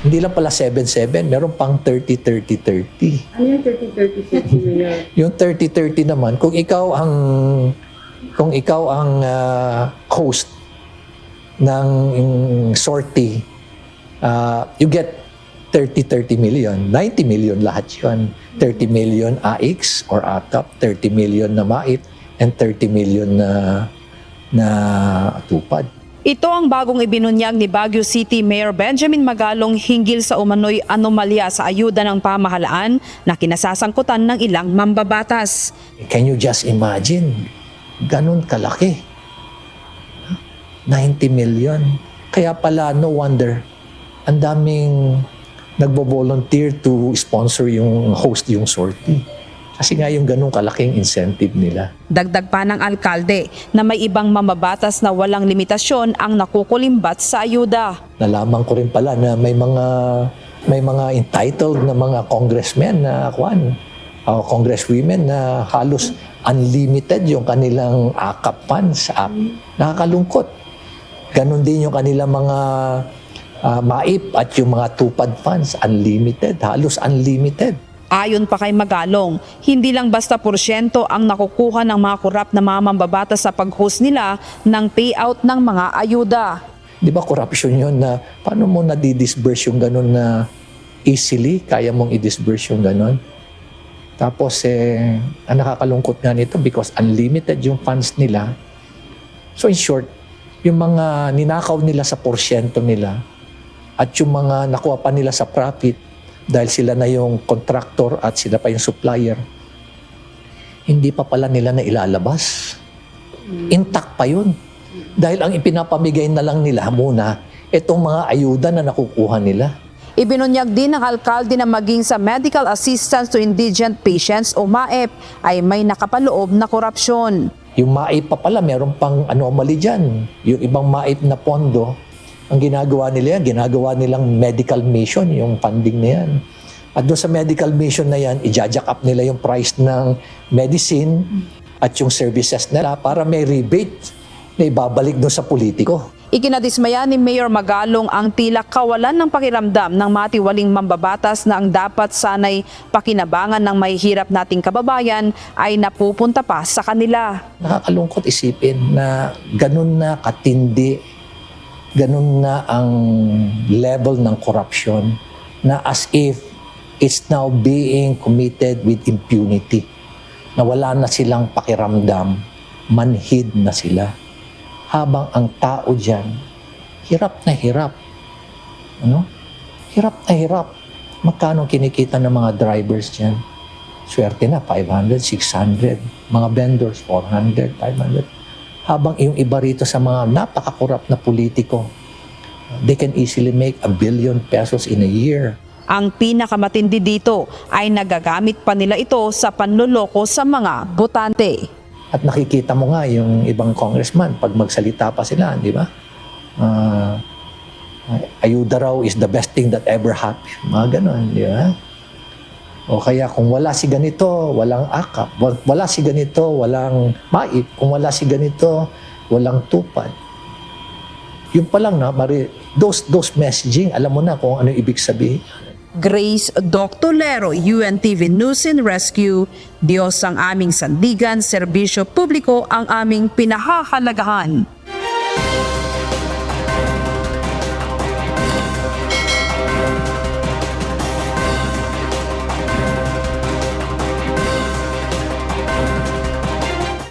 Hindi lang pala 7-7, meron pang 30-30-30. Ano yung 30-30-30 Mayor? Yung 30-30 naman, kung ikaw ang host ng sortie, you get 30-30 million. 90 million lahat yun. 30 million AX or ATAP, 30 million na MAIP, and 30 million na tupad. Ito ang bagong ibinunyag ni Baguio City Mayor Benjamin Magalong hinggil sa umano'y anomalya sa ayuda ng pamahalaan na kinasasangkutan ng ilang mambabatas. Can you just imagine? Ganun kalaki. 90 million. Kaya pala, no wonder, ang daming nagbo-volunteer to sponsor yung host yung sortie. Kasi nga yung ganun kalaking incentive nila. Dagdag pa ng alkalde na may ibang mambabatas na walang limitasyon ang nakukulimbat sa ayuda. Nalaman ko rin pala na may mga entitled na mga congressmen na congresswomen na halos unlimited yung kanilang AKAP funds. Nakakalungkot. Ganon din yung kanilang mga MAIP at yung mga tupad funds, unlimited, halos unlimited. Ayon pa kay Magalong, hindi lang basta porsyento ang nakukuha ng mga korap na mga mambabatas sa pag-host nila ng payout ng mga ayuda. Di ba corruption yun na paano mo nadi-disburse yung ganun na easily, kaya mong i-disburse yung ganun? Tapos ang nakakalungkot nga nito because unlimited yung funds nila. So in short, yung mga ninakaw nila sa porsyento nila at yung mga nakuha pa nila sa profit dahil sila na yung contractor at sila pa yung supplier, hindi pa pala nila na ilalabas. Intact pa yun. Dahil ang ipinapamigay na lang nila muna, itong mga ayuda na nakukuha nila. Ibinunyag din ng alkalde na maging sa Medical Assistance to Indigent Patients o MAIP ay may nakapaloob na korupsyon. Yung MAIP pa pala, meron pang anomaly dyan. Yung ibang MAIP na pondo, ang ginagawa nila yan, ginagawa nilang medical mission, yung funding na yan. At doon sa medical mission na yan, i-jack up nila yung price ng medicine at yung services nila para may rebate na ibabalik doon sa politiko. Ikinadismaya ni Mayor Magalong ang tila kawalan ng pakiramdam ng matiwaling mambabatas na ang dapat sanay pakinabangan ng may hirap nating kababayan ay napupunta pa sa kanila. Nakakalungkot isipin na ganun na katindi, ganun na ang level ng corruption na as if it's now being committed with impunity. Na wala na silang pakiramdam, manhid na sila. Habang ang tao dyan, hirap na hirap. Ano? Hirap na hirap. Magkano kinikita ng mga drivers dyan? Swerte na, 500, 600. Mga vendors, 400, 500. Habang yung iba rito sa mga napakakurap na politiko, they can easily make 1 billion pesos in a year. Ang pinakamatindi dito ay nagagamit pa nila ito sa panloloko sa mga botante. At nakikita mo nga yung ibang congressman, pag magsalita pa sila, di ba? Ayuda raw is the best thing that ever happened. Mga ganon, di ba? O kaya kung wala si ganito, walang AKAP. Wala si ganito, walang MAIP. Kung wala si ganito, walang tupad. Yung pa lang na, those messaging, alam mo na kung ano ibig sabihin. Grace Doctolero, UNTV News and Rescue. Diyos ang aming sandigan, serbisyo publiko ang aming pinahahalagahan.